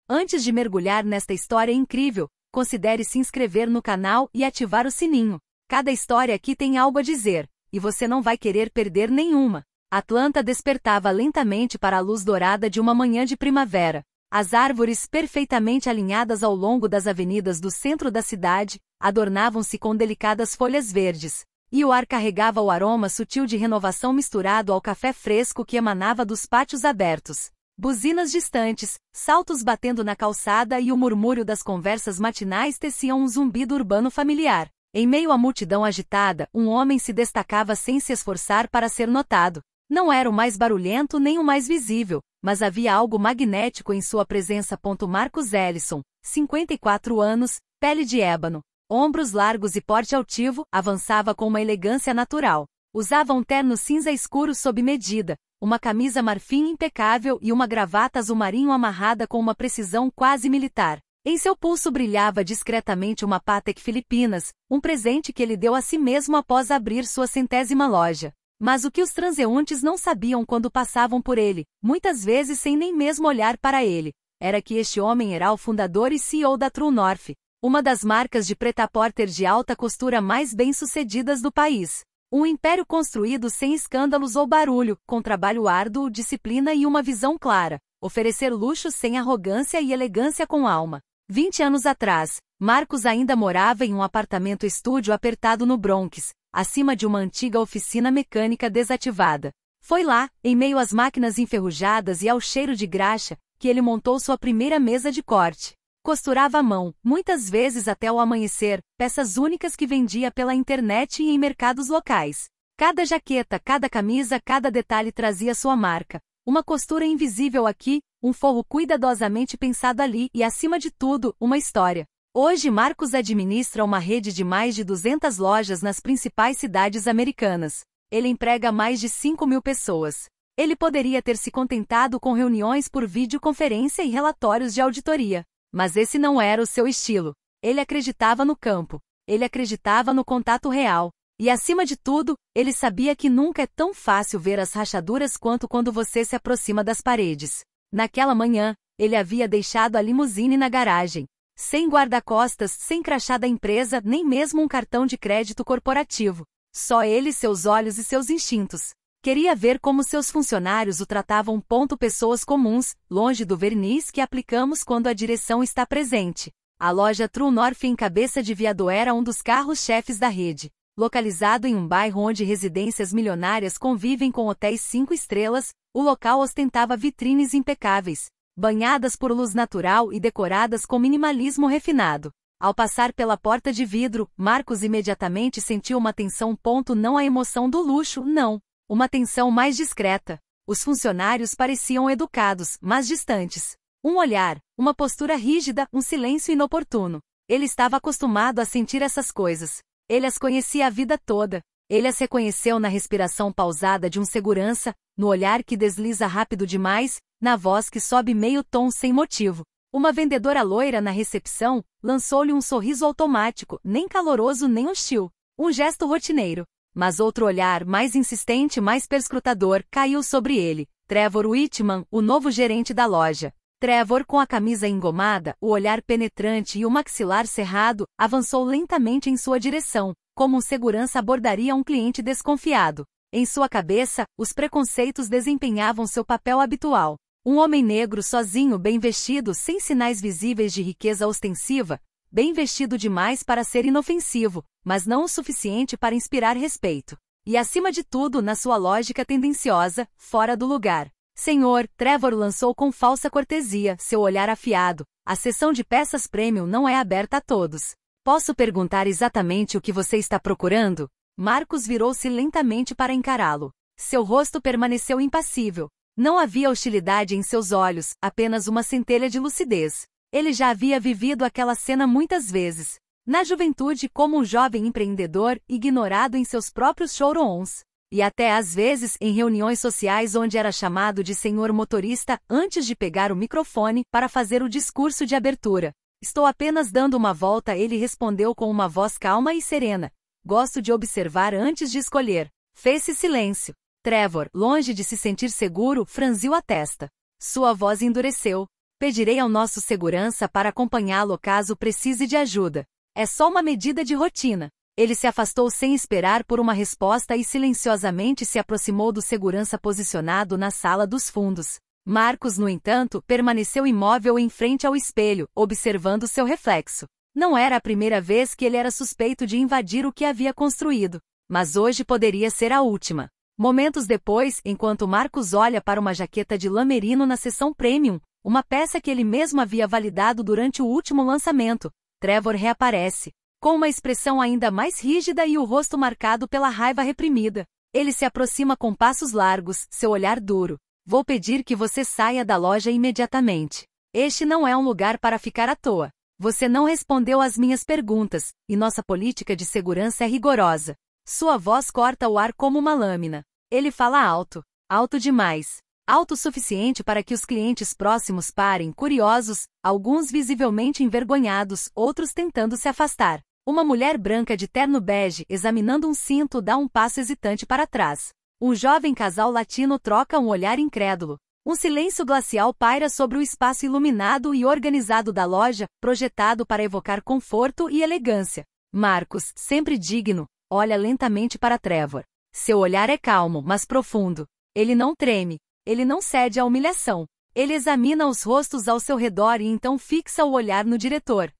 Antes de mergulhar nesta história incrível, considere se inscrever no canal e ativar o sininho. Cada história aqui tem algo a dizer, e você não vai querer perder nenhuma. Atlanta despertava lentamente para a luz dourada de uma manhã de primavera. As árvores, perfeitamente alinhadas ao longo das avenidas do centro da cidade, adornavam-se com delicadas folhas verdes, e o ar carregava o aroma sutil de renovação misturado ao café fresco que emanava dos pátios abertos. Buzinas distantes, saltos batendo na calçada e o murmúrio das conversas matinais teciam um zumbido urbano familiar. Em meio à multidão agitada, um homem se destacava sem se esforçar para ser notado. Não era o mais barulhento nem o mais visível, mas havia algo magnético em sua presença. Marcus Ellison, 54 anos, pele de ébano, ombros largos e porte altivo, avançava com uma elegância natural. Usava um terno cinza escuro sob medida, uma camisa marfim impecável e uma gravata azul marinho amarrada com uma precisão quase militar. Em seu pulso brilhava discretamente uma Patek Filipinas, um presente que ele deu a si mesmo após abrir sua 100ª loja. Mas o que os transeuntes não sabiam quando passavam por ele, muitas vezes sem nem mesmo olhar para ele, era que este homem era o fundador e CEO da True North, uma das marcas de prêt-à-porter de alta costura mais bem-sucedidas do país. Um império construído sem escândalos ou barulho, com trabalho árduo, disciplina e uma visão clara. Oferecer luxo sem arrogância e elegância com alma. 20 anos atrás, Marcus ainda morava em um apartamento-estúdio apertado no Bronx, acima de uma antiga oficina mecânica desativada. Foi lá, em meio às máquinas enferrujadas e ao cheiro de graxa, que ele montou sua primeira mesa de corte. Costurava à mão, muitas vezes até o amanhecer, peças únicas que vendia pela internet e em mercados locais. Cada jaqueta, cada camisa, cada detalhe trazia sua marca. Uma costura invisível aqui, um forro cuidadosamente pensado ali e, acima de tudo, uma história. Hoje Marcus administra uma rede de mais de 200 lojas nas principais cidades americanas. Ele emprega mais de 5.000 pessoas. Ele poderia ter se contentado com reuniões por videoconferência e relatórios de auditoria. Mas esse não era o seu estilo. Ele acreditava no campo. Ele acreditava no contato real. E acima de tudo, ele sabia que nunca é tão fácil ver as rachaduras quanto quando você se aproxima das paredes. Naquela manhã, ele havia deixado a limusine na garagem. Sem guarda-costas, sem crachá da empresa, nem mesmo um cartão de crédito corporativo. Só ele, seus olhos e seus instintos. Queria ver como seus funcionários o tratavam. Pessoas comuns, longe do verniz que aplicamos quando a direção está presente. A loja True North em Cabeça de Viado era um dos carros-chefes da rede. Localizado em um bairro onde residências milionárias convivem com hotéis 5 estrelas, o local ostentava vitrines impecáveis, banhadas por luz natural e decoradas com minimalismo refinado. Ao passar pela porta de vidro, Marcus imediatamente sentiu uma tensão. Não a emoção do luxo, não. Uma tensão mais discreta. Os funcionários pareciam educados, mas distantes. Um olhar, uma postura rígida, um silêncio inoportuno. Ele estava acostumado a sentir essas coisas. Ele as conhecia a vida toda. Ele as reconheceu na respiração pausada de um segurança, no olhar que desliza rápido demais, na voz que sobe meio tom sem motivo. Uma vendedora loira na recepção lançou-lhe um sorriso automático, nem caloroso nem hostil. Um gesto rotineiro. Mas outro olhar, mais insistente, mais perscrutador, caiu sobre ele. Trevor Whitman, o novo gerente da loja. Trevor, com a camisa engomada, o olhar penetrante e o maxilar cerrado, avançou lentamente em sua direção, como um segurança abordaria um cliente desconfiado. Em sua cabeça, os preconceitos desempenhavam seu papel habitual. Um homem negro sozinho, bem vestido, sem sinais visíveis de riqueza ostensiva, bem vestido demais para ser inofensivo, mas não o suficiente para inspirar respeito. E acima de tudo, na sua lógica tendenciosa, fora do lugar. Senhor, Trevor lançou com falsa cortesia, seu olhar afiado. A seção de peças premium não é aberta a todos. Posso perguntar exatamente o que você está procurando? Marcus virou-se lentamente para encará-lo. Seu rosto permaneceu impassível. Não havia hostilidade em seus olhos, apenas uma centelha de lucidez. Ele já havia vivido aquela cena muitas vezes. Na juventude, como um jovem empreendedor, ignorado em seus próprios showrooms. E até às vezes em reuniões sociais onde era chamado de senhor motorista antes de pegar o microfone para fazer o discurso de abertura. Estou apenas dando uma volta, ele respondeu com uma voz calma e serena. Gosto de observar antes de escolher. Fez-se silêncio. Trevor, longe de se sentir seguro, franziu a testa. Sua voz endureceu. Pedirei ao nosso segurança para acompanhá-lo caso precise de ajuda. É só uma medida de rotina. Ele se afastou sem esperar por uma resposta e silenciosamente se aproximou do segurança posicionado na sala dos fundos. Marcos, no entanto, permaneceu imóvel em frente ao espelho, observando seu reflexo. Não era a primeira vez que ele era suspeito de invadir o que havia construído, mas hoje poderia ser a última. Momentos depois, enquanto Marcos olha para uma jaqueta de lã merino na seção Premium, uma peça que ele mesmo havia validado durante o último lançamento, Trevor reaparece, com uma expressão ainda mais rígida e o rosto marcado pela raiva reprimida. Ele se aproxima com passos largos, seu olhar duro. Vou pedir que você saia da loja imediatamente. Este não é um lugar para ficar à toa. Você não respondeu às minhas perguntas, e nossa política de segurança é rigorosa. Sua voz corta o ar como uma lâmina. Ele fala alto. Alto demais. Alto o suficiente para que os clientes próximos parem, curiosos, alguns visivelmente envergonhados, outros tentando se afastar. Uma mulher branca de terno bege, examinando um cinto, dá um passo hesitante para trás. Um jovem casal latino troca um olhar incrédulo. Um silêncio glacial paira sobre o espaço iluminado e organizado da loja, projetado para evocar conforto e elegância. Marcos, sempre digno, olha lentamente para Trevor. Seu olhar é calmo, mas profundo. Ele não treme. Ele não cede à humilhação. Ele examina os rostos ao seu redor e então fixa o olhar no diretor.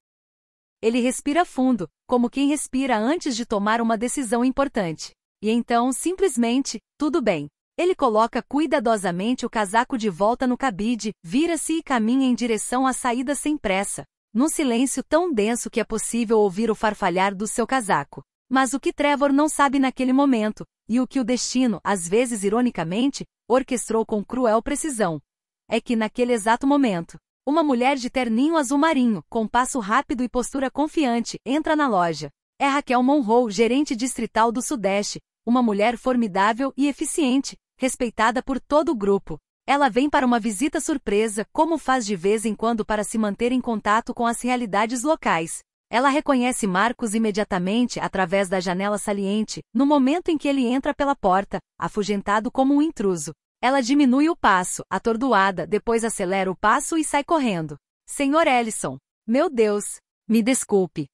Ele respira fundo, como quem respira antes de tomar uma decisão importante. E então, simplesmente, tudo bem. Ele coloca cuidadosamente o casaco de volta no cabide, vira-se e caminha em direção à saída sem pressa, num silêncio tão denso que é possível ouvir o farfalhar do seu casaco. Mas o que Trevor não sabe naquele momento, e o que o destino, às vezes ironicamente, orquestrou com cruel precisão, é que naquele exato momento, uma mulher de terninho azul marinho, com passo rápido e postura confiante, entra na loja. É Raquel Monroe, gerente distrital do Sudeste, uma mulher formidável e eficiente, respeitada por todo o grupo. Ela vem para uma visita surpresa, como faz de vez em quando para se manter em contato com as realidades locais. Ela reconhece Marcos imediatamente através da janela saliente, no momento em que ele entra pela porta, afugentado como um intruso. Ela diminui o passo, atordoada, depois acelera o passo e sai correndo. Senhor Ellison. Meu Deus. Me desculpe.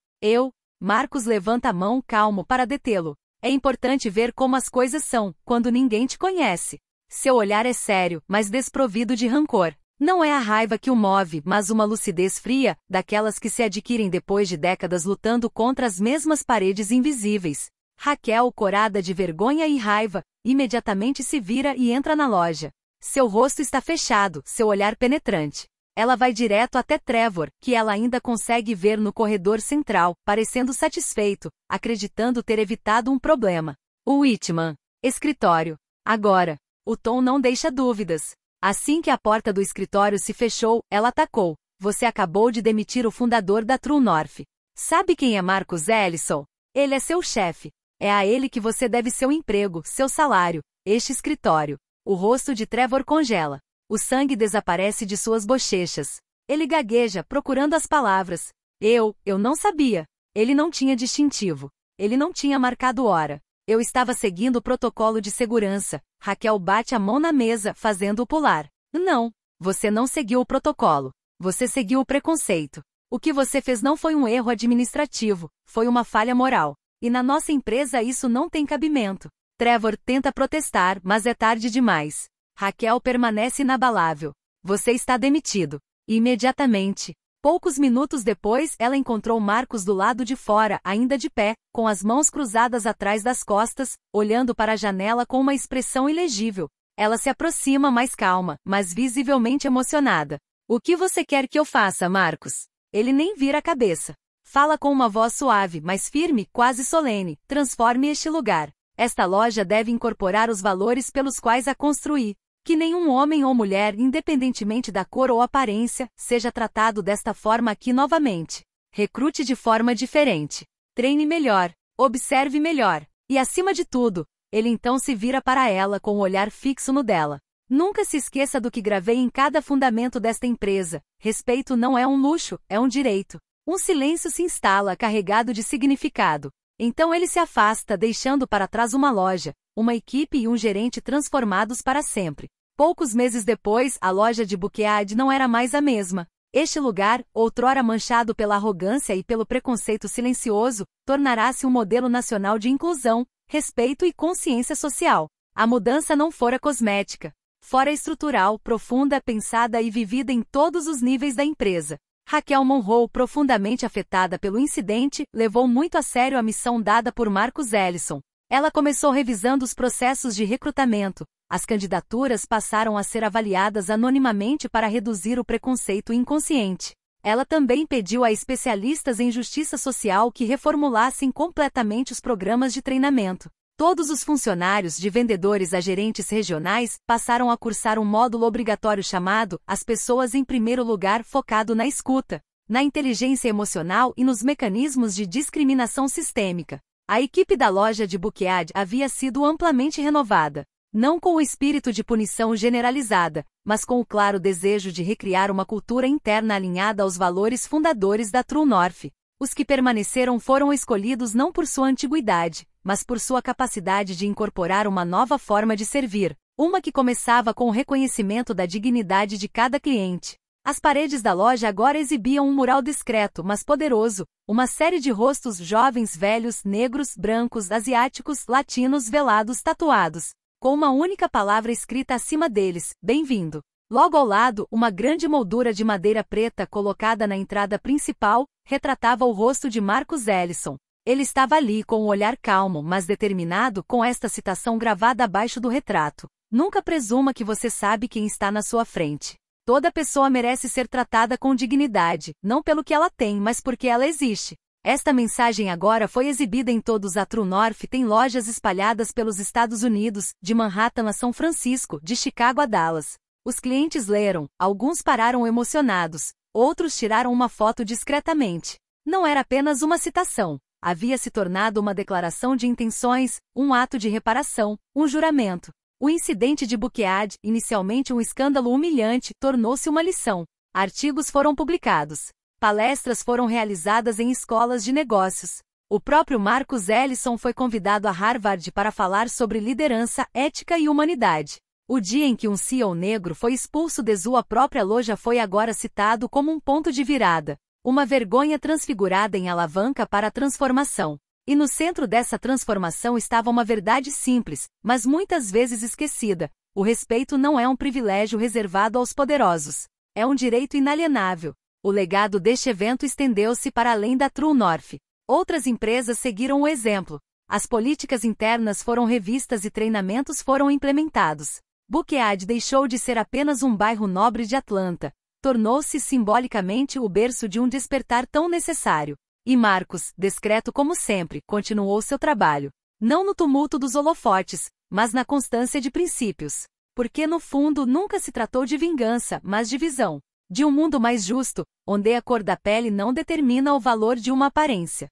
Marcos levanta a mão calmo para detê-lo. É importante ver como as coisas são, quando ninguém te conhece. Seu olhar é sério, mas desprovido de rancor. Não é a raiva que o move, mas uma lucidez fria, daquelas que se adquirem depois de décadas lutando contra as mesmas paredes invisíveis. Raquel, corada de vergonha e raiva, imediatamente se vira e entra na loja. Seu rosto está fechado, seu olhar penetrante. Ela vai direto até Trevor, que ela ainda consegue ver no corredor central, parecendo satisfeito, acreditando ter evitado um problema. O Whitman. Escritório. Agora. O tom não deixa dúvidas. Assim que a porta do escritório se fechou, ela atacou. Você acabou de demitir o fundador da True North. Sabe quem é Marcos Ellison? Ele é seu chefe. É a ele que você deve seu emprego, seu salário, este escritório. O rosto de Trevor congela. O sangue desaparece de suas bochechas. Ele gagueja, procurando as palavras. Eu não sabia. Ele não tinha distintivo. Ele não tinha marcado hora. Eu estava seguindo o protocolo de segurança. Raquel bate a mão na mesa, fazendo-o pular. Não. Você não seguiu o protocolo. Você seguiu o preconceito. O que você fez não foi um erro administrativo. Foi uma falha moral. E na nossa empresa isso não tem cabimento. Trevor tenta protestar, mas é tarde demais. Raquel permanece inabalável. Você está demitido. E imediatamente. Poucos minutos depois, ela encontrou Marcos do lado de fora, ainda de pé, com as mãos cruzadas atrás das costas, olhando para a janela com uma expressão ilegível. Ela se aproxima mais calma, mas visivelmente emocionada. O que você quer que eu faça, Marcos? Ele nem vira a cabeça. Fala com uma voz suave, mas firme, quase solene. Transforme este lugar. Esta loja deve incorporar os valores pelos quais a construí. Que nenhum homem ou mulher, independentemente da cor ou aparência, seja tratado desta forma aqui novamente. Recrute de forma diferente. Treine melhor. Observe melhor. E acima de tudo, ele então se vira para ela com o olhar fixo no dela. Nunca se esqueça do que gravei em cada fundamento desta empresa. Respeito não é um luxo, é um direito. Um silêncio se instala, carregado de significado. Então ele se afasta, deixando para trás uma loja, uma equipe e um gerente transformados para sempre. Poucos meses depois, a loja de Buquead não era mais a mesma. Este lugar, outrora manchado pela arrogância e pelo preconceito silencioso, tornará-se um modelo nacional de inclusão, respeito e consciência social. A mudança não fora cosmética. Fora estrutural, profunda, pensada e vivida em todos os níveis da empresa. Raquel Monroe, profundamente afetada pelo incidente, levou muito a sério a missão dada por Marcus Ellison. Ela começou revisando os processos de recrutamento. As candidaturas passaram a ser avaliadas anonimamente para reduzir o preconceito inconsciente. Ela também pediu a especialistas em justiça social que reformulassem completamente os programas de treinamento. Todos os funcionários, de vendedores a gerentes regionais, passaram a cursar um módulo obrigatório chamado As Pessoas em Primeiro Lugar, focado na escuta, na inteligência emocional e nos mecanismos de discriminação sistêmica. A equipe da loja de Buquead havia sido amplamente renovada. Não com o espírito de punição generalizada, mas com o claro desejo de recriar uma cultura interna alinhada aos valores fundadores da True North. Os que permaneceram foram escolhidos não por sua antiguidade, mas por sua capacidade de incorporar uma nova forma de servir, uma que começava com o reconhecimento da dignidade de cada cliente. As paredes da loja agora exibiam um mural discreto, mas poderoso, uma série de rostos jovens, velhos, negros, brancos, asiáticos, latinos, velados, tatuados, com uma única palavra escrita acima deles, bem-vindo. Logo ao lado, uma grande moldura de madeira preta colocada na entrada principal, retratava o rosto de Marcus Ellison. Ele estava ali com um olhar calmo, mas determinado, com esta citação gravada abaixo do retrato. Nunca presuma que você sabe quem está na sua frente. Toda pessoa merece ser tratada com dignidade, não pelo que ela tem, mas porque ela existe. Esta mensagem agora foi exibida em todos. A True North tem lojas espalhadas pelos Estados Unidos, de Manhattan a São Francisco, de Chicago a Dallas. Os clientes leram, alguns pararam emocionados, outros tiraram uma foto discretamente. Não era apenas uma citação, havia se tornado uma declaração de intenções, um ato de reparação, um juramento. O incidente de Buquead, inicialmente um escândalo humilhante, tornou-se uma lição. Artigos foram publicados. Palestras foram realizadas em escolas de negócios. O próprio Marcus Ellison foi convidado a Harvard para falar sobre liderança, ética e humanidade. O dia em que um CEO negro foi expulso de sua própria loja foi agora citado como um ponto de virada, uma vergonha transfigurada em alavanca para a transformação. E no centro dessa transformação estava uma verdade simples, mas muitas vezes esquecida: o respeito não é um privilégio reservado aos poderosos. É um direito inalienável. O legado deste evento estendeu-se para além da True North. Outras empresas seguiram o exemplo. As políticas internas foram revistas e treinamentos foram implementados. Buquead deixou de ser apenas um bairro nobre de Atlanta. Tornou-se simbolicamente o berço de um despertar tão necessário. E Marcus, discreto como sempre, continuou seu trabalho. Não no tumulto dos holofotes, mas na constância de princípios. Porque no fundo nunca se tratou de vingança, mas de visão. De um mundo mais justo, onde a cor da pele não determina o valor de uma aparência.